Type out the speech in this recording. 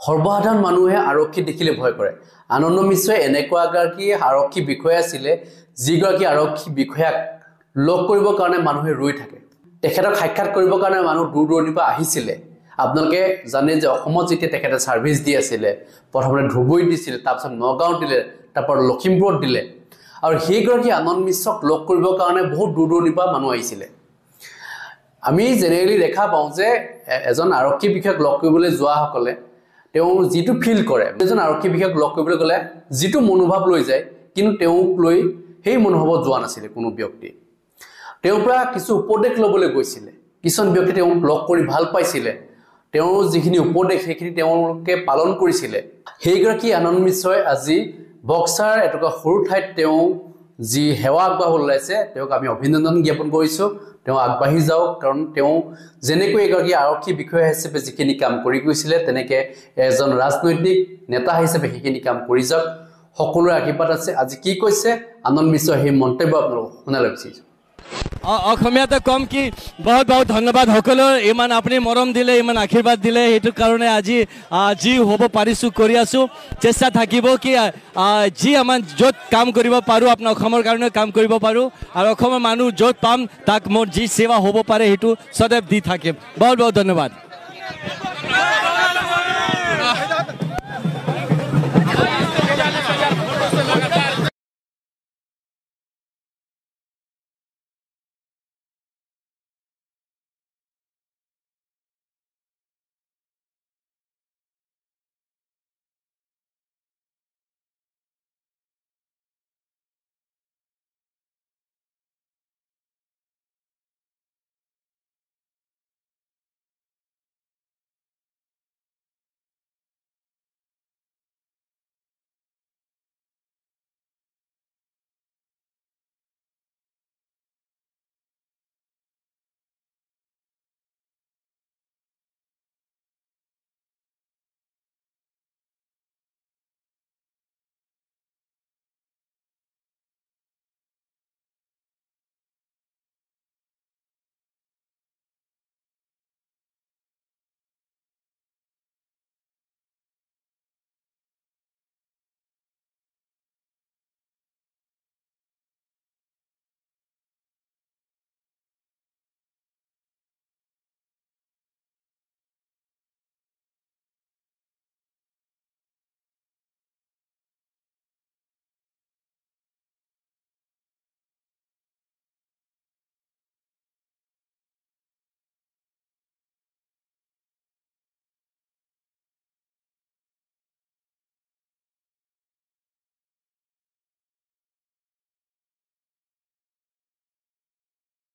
সৰ্বসাধাৰণ মানুহে আৰক্ষী দেখিলে ভয় কৰে আনন্দ মিশ্ৰই এনেকুৱা এগৰাকী আৰক্ষী বিষয়া আছিলে যিগৰাকী আৰক্ষী বিষয়াক লগ কৰিবৰ কাৰণে মানুহে ৰৈ থাকে তেখেতক সাক্ষাৎ কৰিবৰ কাৰণে মানুহ দূৰ দূৰণিৰ পৰা আহিছিলে আপোনালোকে জানে যে অসমত যেতিয়া তেখেতে সাৰ্ভিস দি আছিলে প্ৰথমতে ধুবুৰীত দিছিল তাৰপিছত নগাঁও দিলে তাৰপৰ লখিমপুৰত দিলে আৰু সেইগৰাকী আনন্দ মিশ্ৰক লগ কৰিবৰ কাৰণে বহুত দূৰ দূৰণিৰ পৰা মানুহ আহিছিলে আমি জেনেৰেলি দেখা পাওঁ যে এজন আৰক্ষী বিষয়াক লগ কৰিবলৈ যোৱা সকলে তেওঁ যিটো ফিল কৰে এজন আৰক্ষী বিষয়াক লগ কৰিবলৈ গলে যিটো মনোভাৱ লৈ যায় কিন্তু তেওঁক লৈ সেই মনোভাৱত যোৱা নাছিল কোনো ব্যক্তি তেওঁৰ পৰা কিছু উপদেশ লবলৈ গৈছিল কিছুমান ব্যক্তি তেওঁক লগ কৰি ভাল পাইছিল তেওঁ যিখিনি উপদেশ সেইখিনি তেওঁলোকে পালন কৰিছিল সেইগৰাকী আনন্দ মিশ্ৰই আজি বক্সাৰ এটকা সৰু ঠাইত তেওঁ যি হেৱা আগবাঢ় ওলাইছে তেওঁক আমি অভিনন্দন জ্ঞাপন কৰিছো তেওঁ আগবাঢ়ি যাওক কাৰণ তেওঁ জেনেকৈ এগৰাকী আৰক্ষী বিষয়া হিচাপে যিখিনি কাম কৰি গৈছিল তেনেকে এজন ৰাজনৈতিক নেতা হিচাপে সেইখিনি কাম কৰি যাওক সকলোৰে আশীৰ্বাদ আছে আজি কি কৈছে আনন্দ মিশ্ৰৰ সেই মন্তব্য আপোনালোক শুনালৈ বিচাৰিছো অসমীয়াতে কম কি বহুত বহুত ধন্যবাদ সকলোৰ ইমান আপুনি মৰম দিলে ইমান আশীৰ্বাদ দিলে সেইটো কাৰণে আজি যি হ'ব পাৰিছো কৰি আছো চেষ্টা থাকিব কি যি আমাৰ য'ত কাম কৰিব পাৰো আপোনাৰ অসমৰ কাৰণে কাম কৰিব পাৰো আৰু অসমৰ মানুহ য'ত পাম তাক মোৰ যি সেৱা হ'ব পাৰে সেইটো সদায় দি থাকিম বহুত বহুত ধন্যবাদ